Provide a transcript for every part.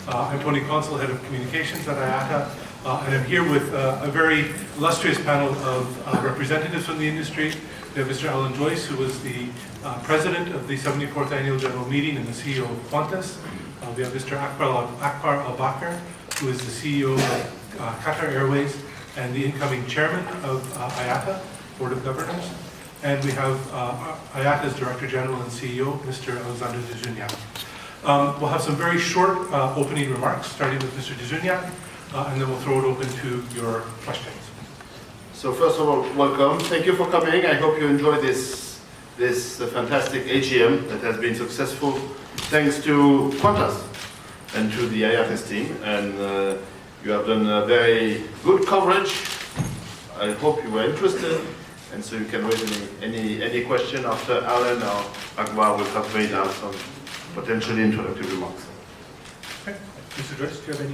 I'm Tony Consul, Head of Communications at IATA, and I'm here with a very illustrious panel of representatives from the industry. We have Mr. Joyce, who was the President of the 74th Annual General Meeting and the CEO of Qantas. We have Mr. Akbar, who is the CEO of Qatar Airways and the incoming Chairman of IATA, Board of Governors. And we have IATA's Director General and CEO, Mr. Alexandre de Juniac. We'll have some very short opening remarks, starting with Mr. de Juniac, and then we'll throw it open to your questions. So first of all, welcome. Thank you for coming. I hope you enjoy this fantastic AGM that has been successful thanks to Qantas and to the IATA team. And you have done a very good coverage. I hope you were interested. And so you can raise any question after Alan or Akbar will have made out some potentially introductory remarks. Okay. Mr. Joyce, do you have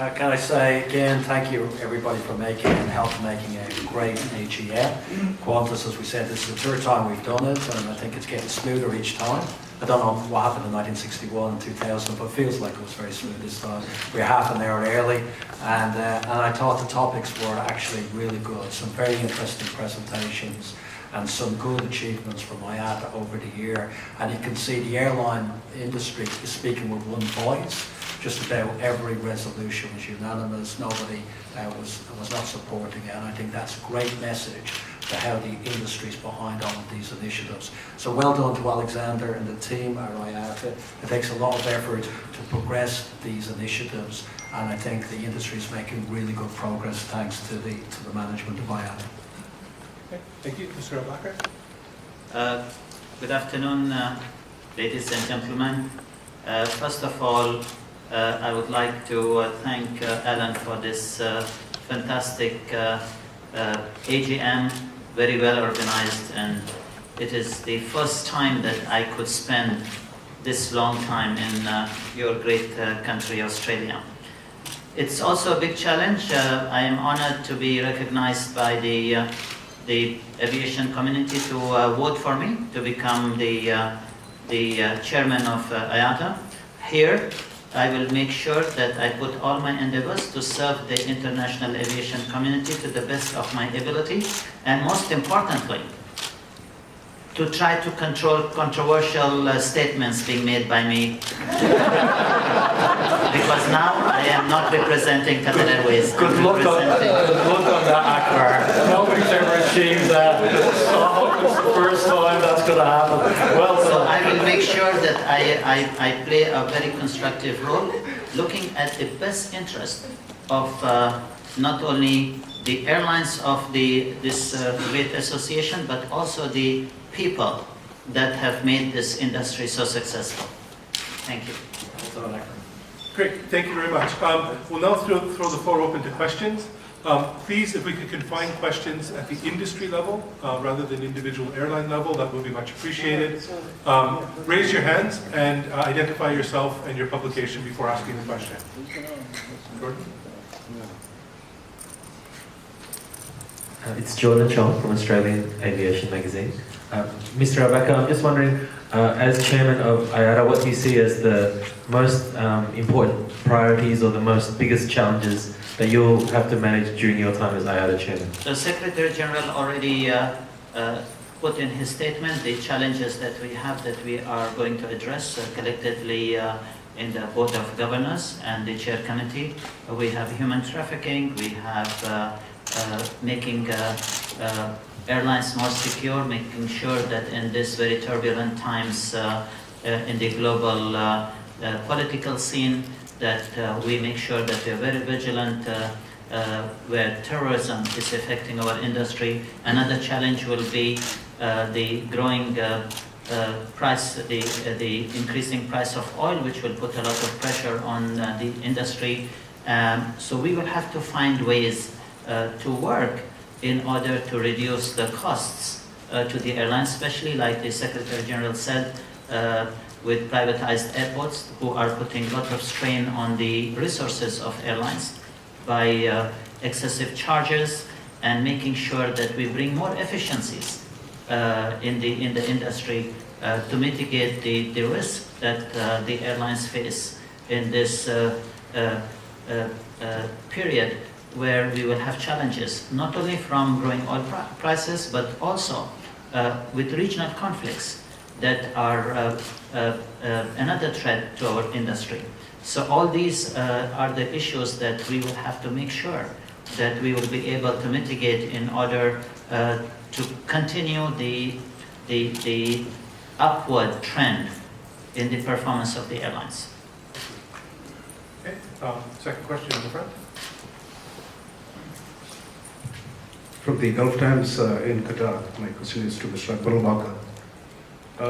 any? Can I say again, thank you everybody for making and helping making a great AGM. Qantas, as we said, this is the third time we've done it, and I think it's getting smoother each time. I don't know what happened in 1961 and 2000, but it feels like it was very smooth this time. We're half an hour early, and I thought the topics were actually really good. Some very interesting presentations and some good achievements from IATA over the year. And you can see the airline industry is speaking with one voice. Just about every resolution was unanimous. Nobody was not supporting it. And I think that's a great message to how the industry is behind all of these initiatives. So well done to Alexandre and the team at IATA. It takes a lot of effort to progress these initiatives, and I think the industry is making really good progress thanks to the management of IATA. Okay. Thank you. Mr. Akbar. Good afternoon, ladies and gentlemen. First of all, I would like to thank Alan for this fantastic AGM, very well organized, and it is the first time that I could spend this long time in your great country, Australia. It's also a big challenge. I am honored to be recognized by the aviation community to vote for me to become the chairman of IATA. Here, I will make sure that I put all my endeavors to serve the international aviation community to the best of my ability, and most importantly, to try to control controversial statements being made by me. Because now I am not representing Qatar Airways. Good luck on that, Akbar. Nobody's ever achieved that. So I hope it's the first time that's going to happen. Well, so I will make sure that I play a very constructive role, looking at the best interest of not only the airlines of this great association, but also the people that have made this industry so successful. Thank you. Great, thank you very much. We'll now throw the floor open to questions. Please, if we could confine questions at the industry level rather than individual airline level, that would be much appreciated. Raise your hands and identify yourself and your publication before asking the question. Jordan? It's Jordan Chong from Australian Aviation Magazine. Mr. Abaka, I'm just wondering, as chairman of IATA, what do you see as the most important priorities or the biggest challenges that you'll have to manage during your time as IATA chairman? The Secretary General already put in his statement the challenges that we are going to address collectively in the Board of Governors and the Chair Committee. We have human trafficking, we have making airlines more secure, making sure that in this very turbulent times in the global political scene, that we make sure that we are very vigilant where terrorism is affecting our industry. Another challenge will be the growing price, the increasing price of oil, which will put a lot of pressure on the industry. So we will have to find ways to work in order to reduce the costs to the airlines, especially like the Secretary General said, with privatized airports who are putting a lot of strain on the resources of airlines by excessive charges, and making sure that we bring more efficiencies in the industry to mitigate the risk that the airlines face in this period where we will have challenges, not only from growing oil prices, but also with regional conflicts that are another threat to our industry. So all these are the issues that we will have to make sure that we will be able to mitigate in order to continue the upward trend in the performance of the airlines. Okay, second question in the front. From the Gulf Times in Qatar, my question is to Mr. Akbar.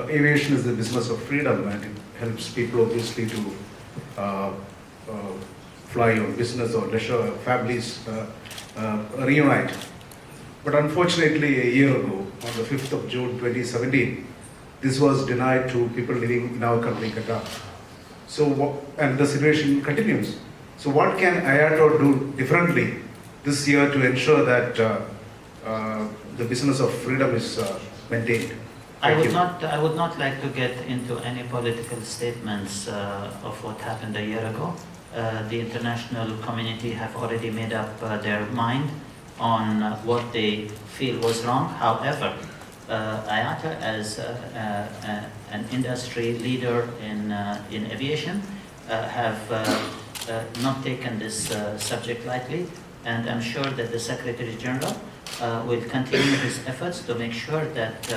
Aviation is the business of freedom, and it helps people obviously to fly on business or leisure, families reunite. But unfortunately, a year ago, on the 5th of June 2017, this was denied to people living in our country, Qatar. So, and the situation continues. So what can IATA do differently this year to ensure that the business of freedom is maintained? I would not like to get into any political statements of what happened a year ago. The international community have already made up their mind on what they feel was wrong. However, IATA, as an industry leader in aviation, have not taken this subject lightly, and I'm sure that the Secretary General will continue his efforts to make sure that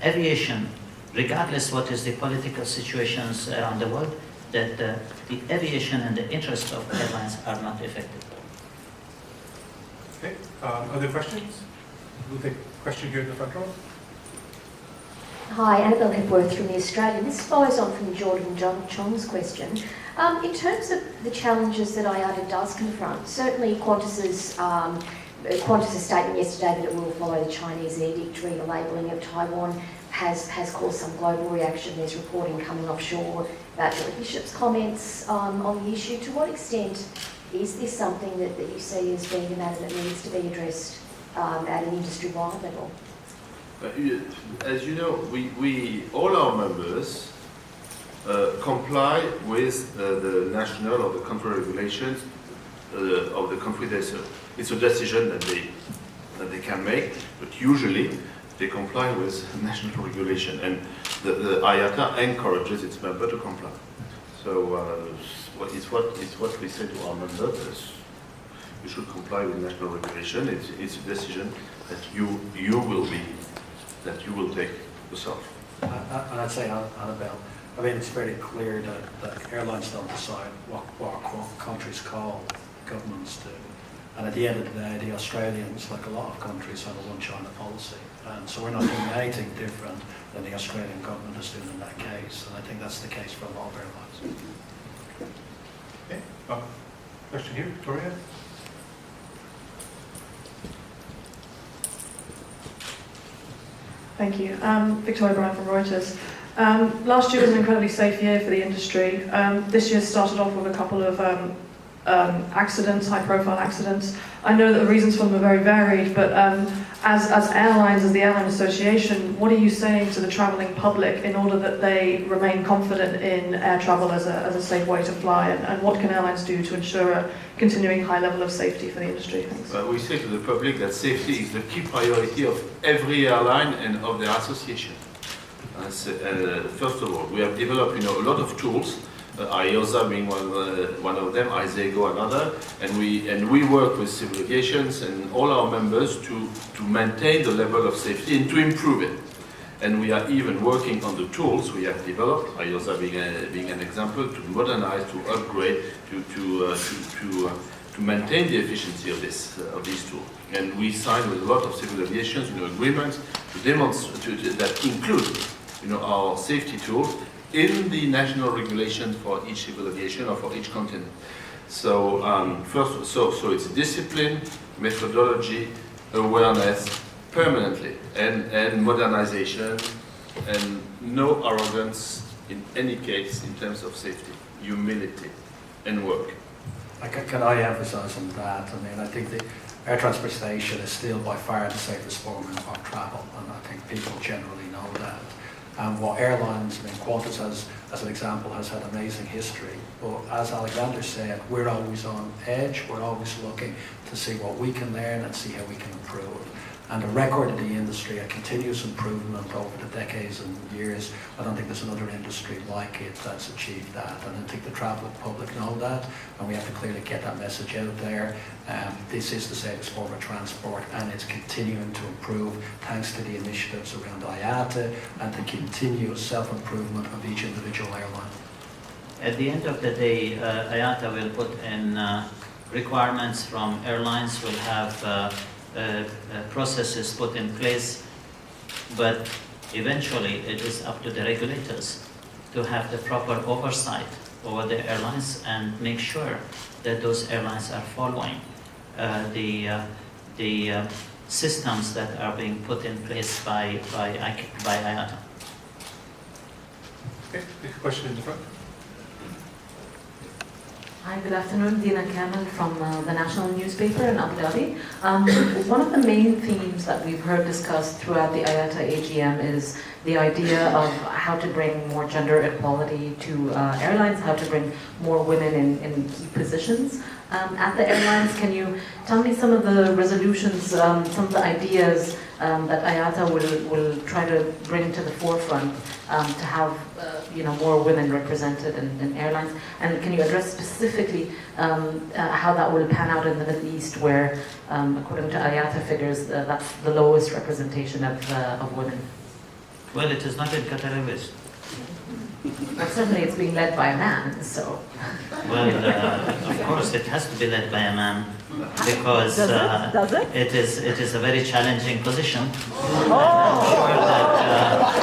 aviation, regardless what is the political situations around the world, that the aviation and the interests of airlines are not affected. Okay, other questions? We'll take a question here in the front row. Hi, Annabelle Hepworth from The Australian. This follows on from Jordan Chong's question. In terms of the challenges that IATA does confront, certainly Qantas's statement yesterday that it will follow the Chinese edict relabelling of Taiwan has caused some global reaction. There's reporting coming offshore about Julie Bishop's comments on the issue. To what extent is this something that you see as being a matter that needs to be addressed at an industry-wide level? As you know, we all our members comply with the national or the country regulations of the country they serve. It's a decision that they can make, but usually they comply with national regulation, and the IATA encourages its member to comply. So it's what we say to our members: you should comply with national regulation. It's a decision that you will take yourself. And I'd say, Annabelle, I mean, it's very clear that airlines don't decide what countries call governments do. And at the end of the day, the Australians, like a lot of countries, have a one China policy. And so we're not doing anything different than the Australian government is doing in that case. And I think that's the case for a lot of airlines. Okay, question here, Victoria. Thank you. Victoria Bryan from Reuters. Last year was an incredibly safe year for the industry. This year started off with a couple of accidents, high-profile accidents. I know that the reasons for them are very varied, but as airlines, as the Airline Association, what are you saying to the travelling public in order that they remain confident in air travel as a safe way to fly? And what can airlines do to ensure a continuing high level of safety for the industry? Thanks. We say to the public that safety is the key priority of every airline and of their association. First of all, we have developed a lot of tools. IOSA being one of them, ISEGO another, and we work with civil aviations and all our members to maintain the level of safety and to improve it. And we are even working on the tools we have developed, IOSA being an example, to modernize, to upgrade, to maintain the efficiency of these tools. And we signed with a lot of civil aviations agreements to demonstrate that include our safety tools in the national regulations for each civil aviation or for each continent. So so it's discipline, methodology, awareness, permanently, and modernization, and no arrogance in any case in terms of safety, humility, and work. Can I emphasise on that? I mean, I think the air transportation is still by far the safest form of travel, and I think people generally know that. And what airlines, I mean, Qantas as an example, has had amazing history. But as Alexandre said, we're always on edge. We're always looking to see what we can learn and see how we can improve. And the record of the industry, a continuous improvement over the decades and years, I don't think there's another industry like it that's achieved that. And I think the travel public know that, and we have to clearly get that message out there. This is the safest form of transport, and it's continuing to improve thanks to the initiatives around IATA and the continuous self-improvement of each individual airline. At the end of the day, IATA will put in requirements from airlines, will have processes put in place, but eventually it is up to the regulators to have the proper oversight over the airlines and make sure that those airlines are following the systems that are being put in place by IATA. Okay, next question in the front. Hi, good afternoon. Dina Kamel from the National Newspaper in Abu Dhabi. One of the main themes that we've heard discussed throughout the IATA AGM is the idea of how to bring more gender equality to airlines, how to bring more women in key positions at the airlines. Can you tell me some of the resolutions, some of the ideas that IATA will try to bring to the forefront to have more women represented in airlines? And can you address specifically how that will pan out in the Middle East, where, according to IATA figures, that's the lowest representation of women? Well, it is not in Qatar Airways. But certainly it's being led by a man, so... Well, of course, it has to be led by a man, because Does it? it is a very challenging position.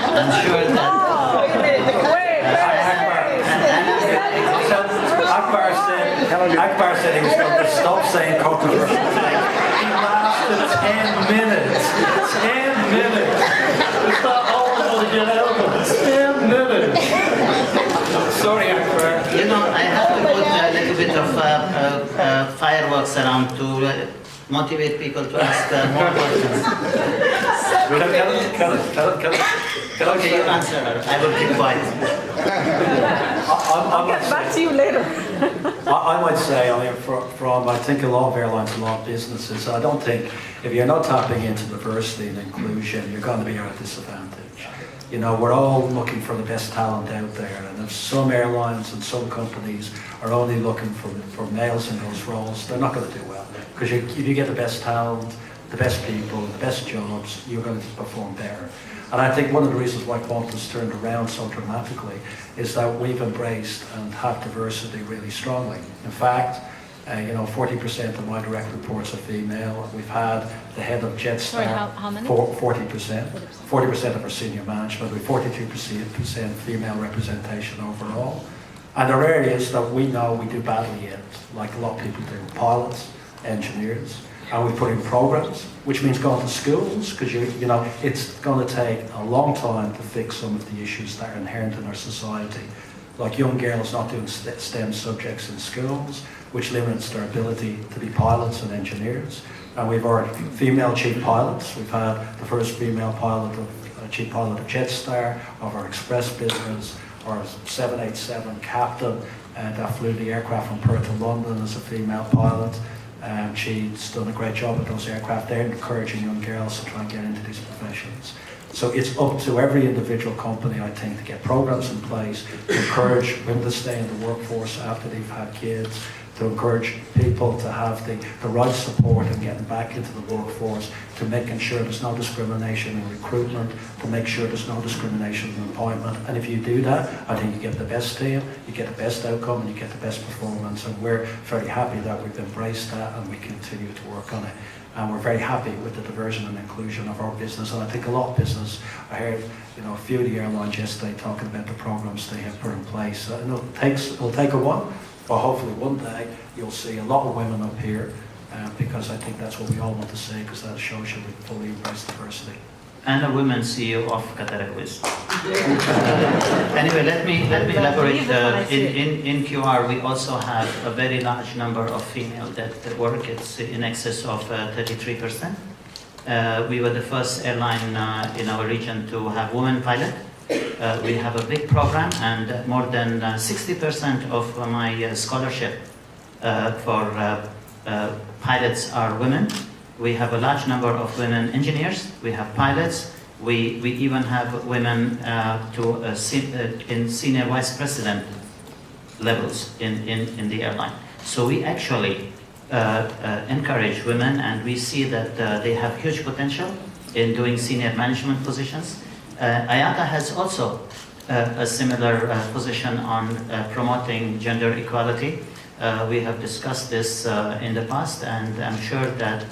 I'm sure that Akbar said he was going to stop saying controversial things. He lasted 10 minutes. 10 minutes. It's not horrible to get out of it. 10 minutes. Sorry, Akbar. I have to put a little bit of fireworks around to motivate people to ask more questions. Okay, you answer her. I will keep quiet. I'll get back to you later. I might say, from I think a lot of airlines, a lot of businesses, I don't think if you're not tapping into diversity and inclusion, you're going to be at a disadvantage. We're all looking for the best talent out there, and if some airlines and some companies are only looking for males in those roles, they're not going to do well. Because if you get the best talent, the best people, the best jobs, you're going to perform better. And I think one of the reasons why Qantas turned around so dramatically is that we've embraced and have diversity really strongly. In fact, 40% of my direct reports are female. We've had the head of Jetstar, Sorry, how many? 40%. 40% of our senior management, with 42% female representation overall. And there are areas that we know we do badly in, like a lot of people do, pilots, engineers. And we put in programs, which means going to schools, because it's going to take a long time to fix some of the issues that are inherent in our society, like young girls not doing STEM subjects in schools, which limits their ability to be pilots and engineers. And we've our female chief pilots. We've had the first female chief pilot of Jetstar, of our express business, our 787 captain that flew the aircraft from Perth to London as a female pilot. She's done a great job with those aircraft. They're encouraging young girls to try and get into these professions. So it's up to every individual company, I think, to get programs in place to encourage women to stay in the workforce after they've had kids, to encourage people to have the right support in getting back into the workforce, to making sure there's no discrimination in recruitment, to make sure there's no discrimination in employment. And if you do that, I think you get the best team, you get the best outcome, and you get the best performance. And we're very happy that we've embraced that and we continue to work on it. And we're very happy with the diversion and inclusion of our business. And I think a lot of business, I heard a few of the airlines yesterday talking about the programs they have put in place. It'll take a while, but hopefully one day you'll see a lot of women up here, because I think that's what we all want to see, because that shows you we fully embrace diversity. And a woman CEO of Qatar Airways. Anyway, let me elaborate. In QR, we also have a very large number of female that work. It's in excess of 33%. We were the first airline in our region to have women pilot. We have a big program, and more than 60% of my scholarship for pilots are women. We have a large number of women engineers. We have pilots. We even have women in senior vice president levels in the airline. So we actually encourage women, and we see that they have huge potential in doing senior management positions. IATA has also a similar position on promoting gender equality. We have discussed this in the past, and I'm sure that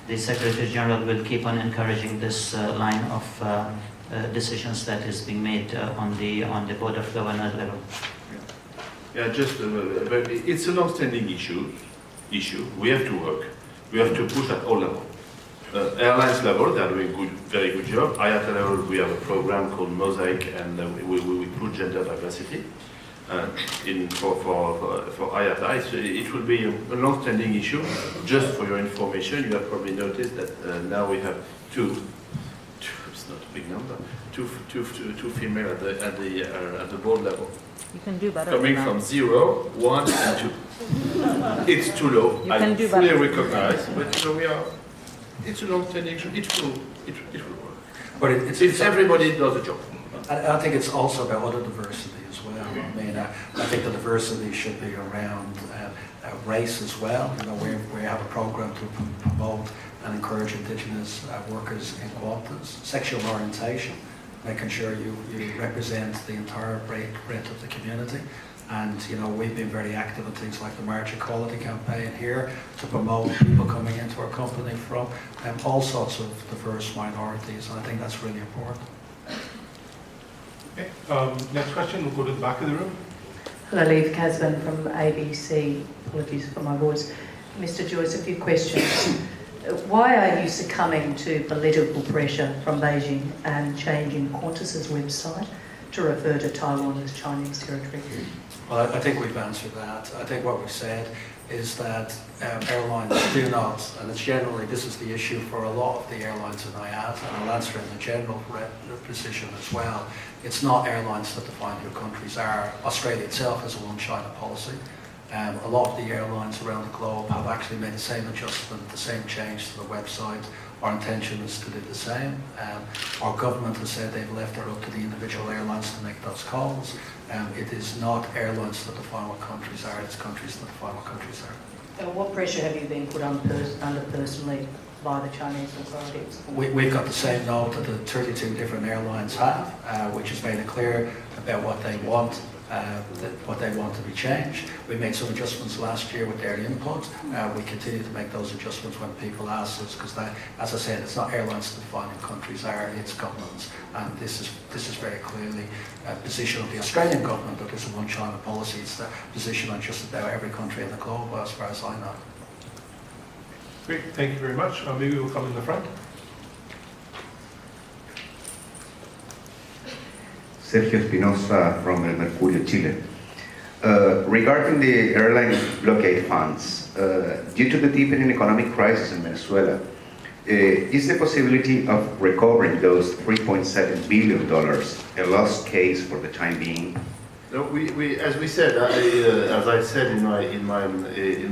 the Secretary General will keep on encouraging this line of decisions that is being made on the Board of Governors level. Yeah, it's a long-standing issue. We have to work. We have to push at all levels. Airlines level, they are doing very good job. IATA level, we have a program called Mosaic, and we put gender diversity for IATA. It will be a long-standing issue. Just for your information, you have probably noticed that now we have two. It's not a big number. Two female at the board level. You can do better. Coming from 0, 1, and 2. It's too low. You I can do fully better. recognize, but we are. It's a long-standing issue. It will work. But If everybody does the job. I think it's also about other diversity as well. I mean, I think the diversity should be around race as well. You know, we have a program to promote and encourage Indigenous workers in Qantas. Sexual orientation, making sure you represent the entire breadth of the community. And, you know, we've been very active in things like the March Equality campaign here to promote people coming into our company from all sorts of diverse minorities. And I think that's really important. Okay. Next question, we'll go to the back of the room. Hello, Leith Casban from ABC. Apologies for my voice. Mr. Joyce, a few questions. Why are you succumbing to political pressure from Beijing and changing Qantas's website to refer to Taiwan as Chinese territory? Well, I think we've answered that. I think what we've said is that airlines do not, and it's generally, this is the issue for a lot of the airlines in IATA, and I'll answer in the general position as well. It's not airlines that define who countries are. Australia itself has a one China policy. A lot of the airlines around the globe have actually made the same adjustment, the same change to the website. Our intention is to do the same. Our government has said they've left it up to the individual airlines to make those calls. It is not airlines that define what countries are, it's countries that define what countries are. What pressure have you been put under personally by the Chinese authorities? We've got the same note that the 32 different airlines have, which has made it clear about what they want to be changed. We made some adjustments last year with their input. We continue to make those adjustments when people ask us, because as I said, it's not airlines that define what countries are, it's governments. And this is very clearly a position of the Australian government that there's a one China policy. It's the position of just about every country in the globe, as far as I know. Great, thank you very much. Maybe we'll come in the front. Sergio Espinosa from El Mercurio, Chile. Regarding the airline blockade funds, due to the deepening economic crisis in Venezuela, is the possibility of recovering those $3.7 billion a lost case for the time being? No, as we said, as I said in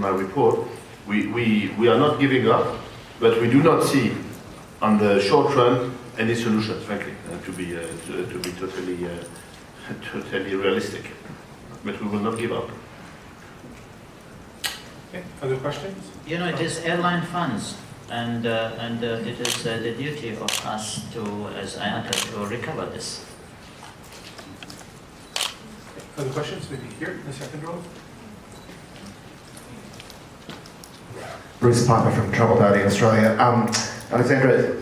my report, we are not giving up, but we do not see on the short run any solutions, frankly, to be totally realistic. But we will not give up. Okay, other questions? You know, it is airline funds, and it is the duty of us as IATA, to recover this. Other questions? Maybe here in the second row. Bruce Piper from Travel Data Australia. Alexandre,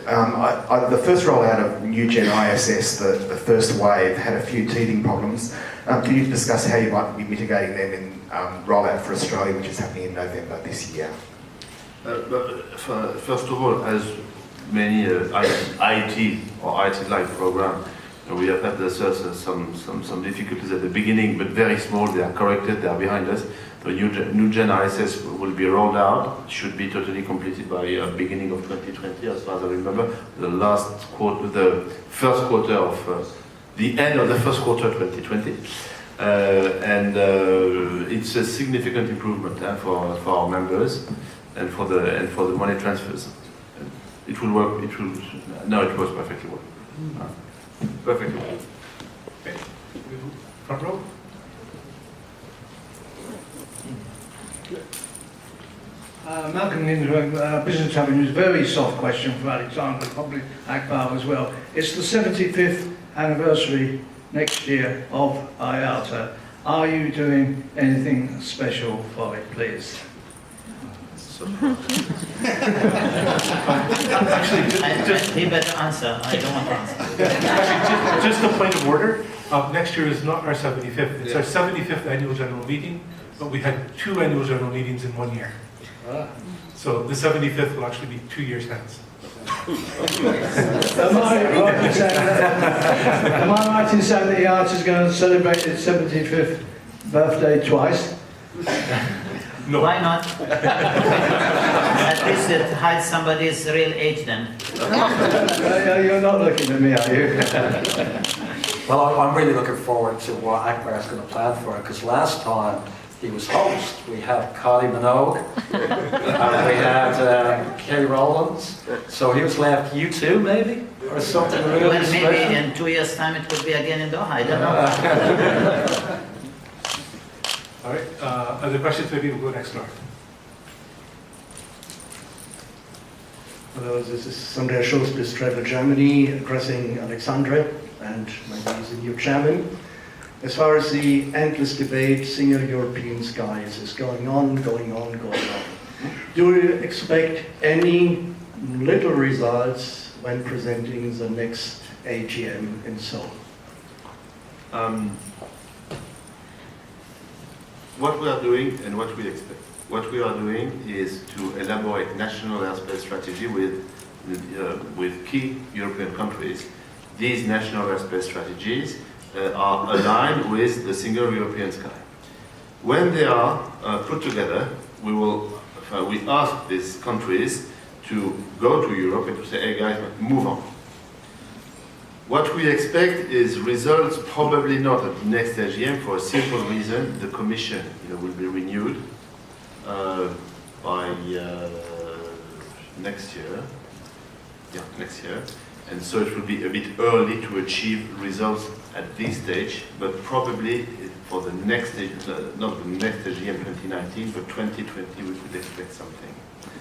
the first rollout of new Gen ISS, the first wave, had a few teething problems. Can you discuss how you might be mitigating them in rollout for Australia, which is happening in November this year? First of all, as many IT or IT-like program, we have had some difficulties at the beginning, but very small. They are corrected. They are behind us. The new Gen ISS will be rolled out. Should be totally completed by beginning of 2020, as far as I remember. The first quarter of the end of the first quarter 2020. It's a significant improvement for our members and for the money transfers. It will work. Now it works perfectly well. Perfectly well. Okay. Front row. Malcolm Lindbergh, Business Travel News. Very soft question for Alexandre, probably Akbar as well. It's the 75th anniversary next year of IATA. Are you doing anything special for it, please? He better answer. I don't want to answer. Actually, just a point of order. Next year is not our 75th. It's our 75th annual general meeting, but we had 2 annual general meetings in 1 year. So the 75th will actually be 2 years hence. Am I right in saying that IATA is going to celebrate its 75th birthday twice? No. Why not? At least it hides somebody's real age then. You're not looking at me, are you? Well, I'm really looking forward to what Akbar is going to plan for it, because last time he was host, we had Kylie Minogue, and we had Kerry Rowlands, so he was left, you too, maybe? Or something really Well, special? maybe in 2 years' time it could be again in Doha, I don't know. All right. Other questions? Maybe we'll go next door. Hello, this is Sandra Scholz, Business Travel Germany, addressing Alexandre, and maybe he's the new chairman. As far as the endless debate, single European skies is going on. Do you expect any little results when presenting the next AGM in Seoul? What we are doing and what we expect. What we are doing is to elaborate national airspace strategy with key European countries. These national airspace strategies are aligned with the single European sky. When they are put together, we ask these countries to go to Europe and to say, hey guys, move on. What we expect is results probably not at the next AGM for a simple reason. The Commission will be renewed by next year. Yeah, next year. And so it will be a bit early to achieve results at this stage, but probably for the next stage, not the next AGM 2019, but 2020 we could expect something.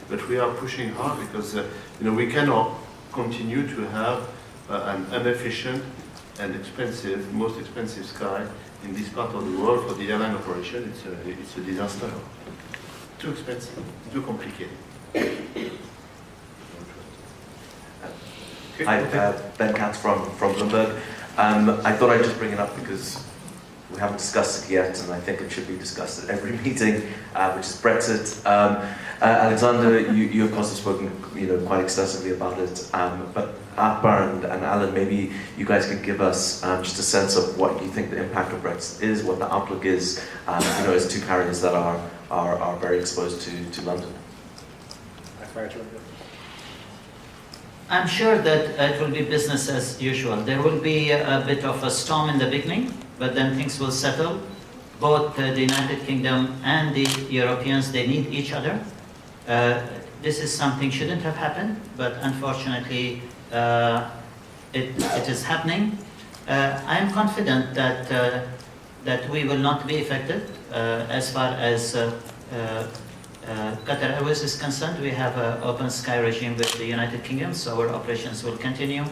But we are pushing hard because we cannot continue to have an inefficient and expensive, most expensive sky in this part of the world for the airline operation. It's a disaster. Too expensive, too complicated. Hi, Ben Katz from Bloomberg. I thought I'd just bring it up because we haven't discussed it yet, and I think it should be discussed at every meeting, which is Brexit. Alexander, you of course have spoken, quite extensively about it. But Akbar and Alan, maybe you guys could give us just a sense of what you think the impact of Brexit is, what the outlook is, as 2 carriers that are very exposed to London. I'm sure that it will be business as usual. There will be a bit of a storm in the beginning, but then things will settle. Both the United Kingdom and the Europeans, they need each other. This is something shouldn't have happened, but unfortunately it is happening. I am confident that we will not be affected as far as Qatar Airways is concerned. We have an open sky regime with the United Kingdom, so our operations will continue.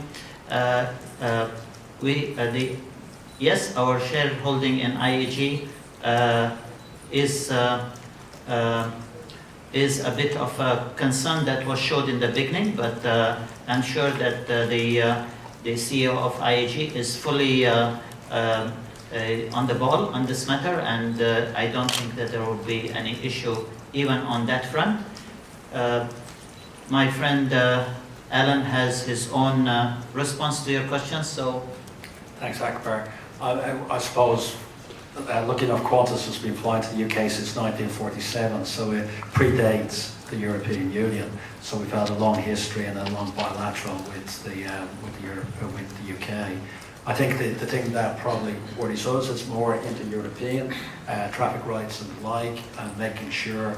Yes, our shareholding in IAG is a bit of a concern that was showed in the beginning, but I'm sure that the CEO of IAG is fully on the ball on this matter, and I don't think that there will be any issue even on that front. My friend Alan has his own response to your question, so. Thanks, Akbar. I suppose looking at Qantas has been flying to the UK since 1947, so it predates the European Union. So we've had a long history and a long bilateral with the UK. I think the thing that probably worries us is more inter-European traffic rights and the like, and making sure,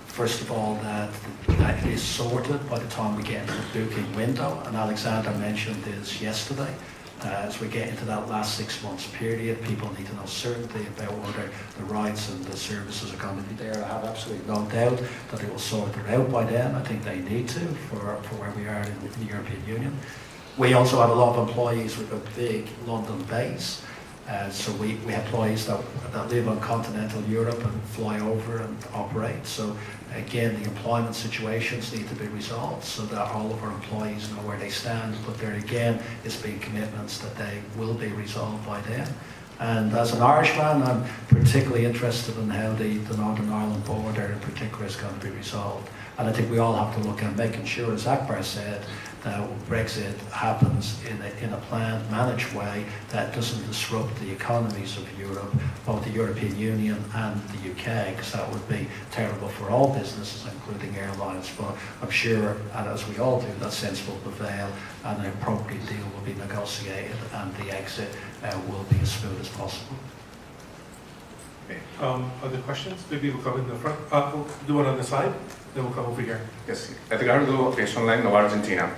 first of all, that it is sorted by the time we get into the booking window. And Alexander mentioned this yesterday. As we get into that last 6 months period, people need to know certainty about whether the rights and the services are going to be there. I have absolutely no doubt that they will sort it out by then. I think they need to for where we are in the European Union. We also have a lot of employees with a big London base. So we have employees that live on continental Europe and fly over and operate. So again, the employment situations need to be resolved so that all of our employees know where they stand. But there again, it's been commitments that they will be resolved by then. And as an Irishman, I'm particularly interested in how the Northern Ireland border in particular is going to be resolved. And I think we all have to look at making sure, as Akbar said, that Brexit happens in a planned, managed way that doesn't disrupt the economies of Europe, both the European Union and the UK, because that would be terrible for all businesses, including airlines. But I'm sure, and as we all do, that sense will prevail and an appropriate deal will be negotiated and the exit will be as smooth as possible. Okay. Other questions? Maybe we'll come in the front. We'll do one on the side, then we'll come over here. Yes, Edgardo, Aviation Line of Argentina.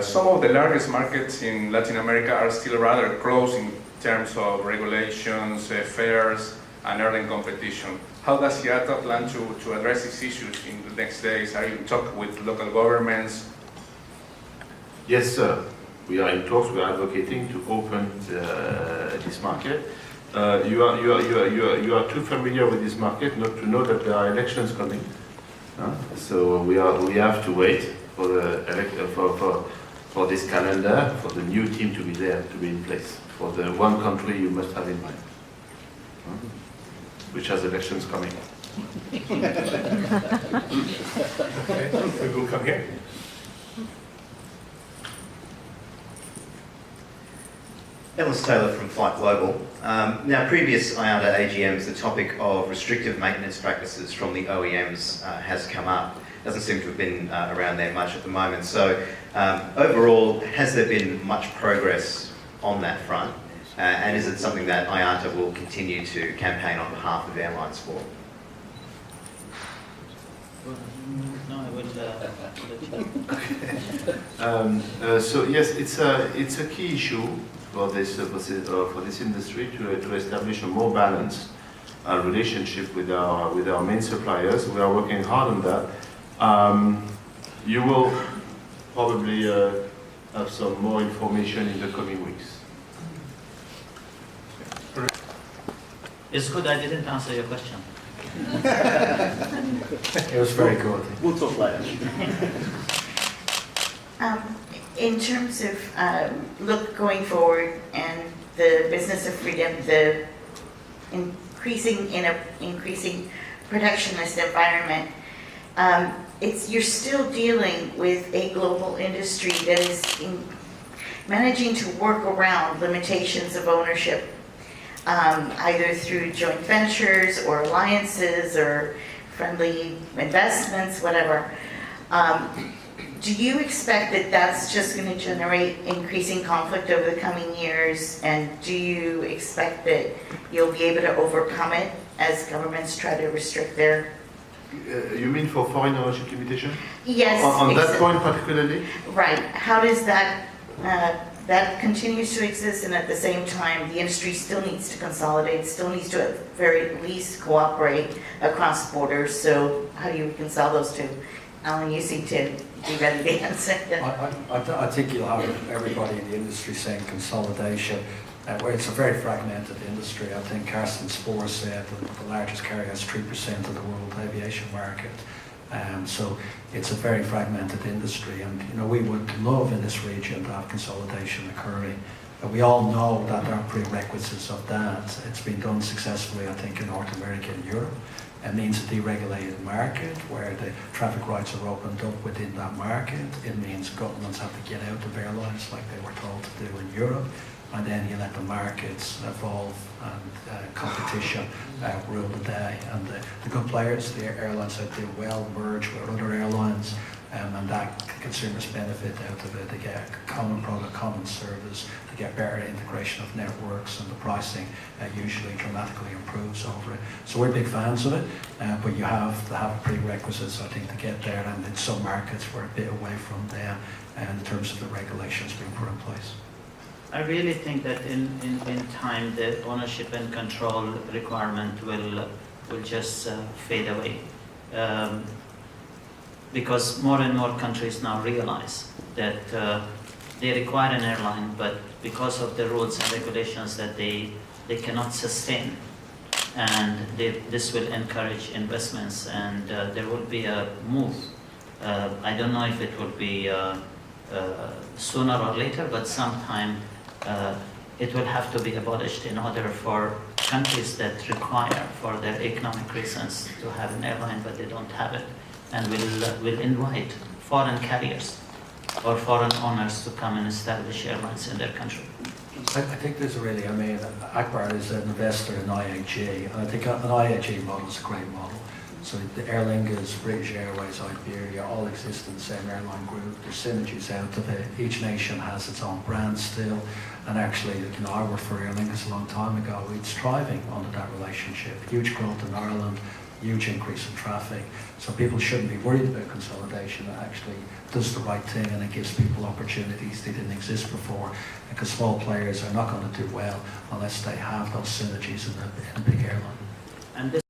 Some of the largest markets in Latin America are still rather close in terms of regulations, fares, and airline competition. How does IATA plan to address these issues in the next days? Are you in talk with local governments? Yes, sir. We are in talks. We are advocating to open this market. You are too familiar with this market not to know that there are elections coming. So we have to wait for this calendar, for the new team to be there, to be in place. For the one country you must have in mind, which has elections coming. Okay, we will come here. Ellis Taylor from Flight Global. Now, previous IATA AGMs, the topic of restrictive maintenance practices from the OEMs has come up. Doesn't seem to have been around there much at the moment. So, overall, has there been much progress on that front? And is it something that IATA will continue to campaign on behalf of airlines for? No, I would. So yes, it's a key issue for this industry to establish a more balanced relationship with our main suppliers. We are working hard on that. You will probably have some more information in the coming weeks. It's good I didn't answer your question. It was very good. We'll talk later. In terms of going forward and the business of freedom, the increasing protectionist environment, you're still dealing with a global industry that is managing to work around limitations of ownership, either through joint ventures or alliances or friendly investments, whatever. Do you expect that that's just going to generate increasing conflict over the coming years? And do you expect that you'll be able to overcome it as governments try to restrict their... You mean for foreign ownership limitation? Yes. On that point particularly? Right. How does that... that continues to exist, and at the same time, the industry still needs to consolidate, still needs to at the very least cooperate across borders. So how do you reconcile those two? Alan, you seem to be ready to answer. I think you'll have everybody in the industry saying consolidation, where it's a very fragmented industry. I think Carsten Spohr said that the largest carrier has 3% of the world aviation market. So it's a very fragmented industry, and we would love in this region to have consolidation occurring. We all know that there are prerequisites of that. It's been done successfully, I think, in North America and Europe. It means a deregulated market where the traffic rights are opened up within that market. It means governments have to get out of airlines like they were told to do in Europe. And then you let the markets evolve and competition rule the day. And the good players, the airlines that do well, merge with other airlines and that consumers benefit out of it. They get a common product, common service, they get better integration of networks, and the pricing usually dramatically improves over it. So we're big fans of it, but you have to have prerequisites, I think, to get there, and in some markets we're a bit away from them in terms of the regulations being put in place. I really think that in time the ownership and control requirement will just fade away. Because more and more countries now realize that they require an airline, but because of the rules and regulations that they cannot sustain, and this will encourage investments, and there will be a move. I don't know if it will be sooner or later, but sometime it will have to be abolished in order for countries that require for their economic reasons to have an airline but they don't have it, and will invite foreign carriers or foreign owners to come and establish airlines in their country. I think there's really, I mean, Akbar is an investor in IAG, and I think an IAG model is a great model. So the Aer Lingus, British Airways, Iberia, all exist in the same airline group. There's synergies out of it. Each nation has its own brand still. And actually, you know, I worked for Aer Lingus a long time ago. It's thriving under that relationship. Huge growth in Ireland, huge increase in traffic. So people shouldn't be worried about consolidation. It actually does the right thing, and it gives people opportunities they didn't exist before. Because small players are not going to do well unless they have those synergies in a big airline. And this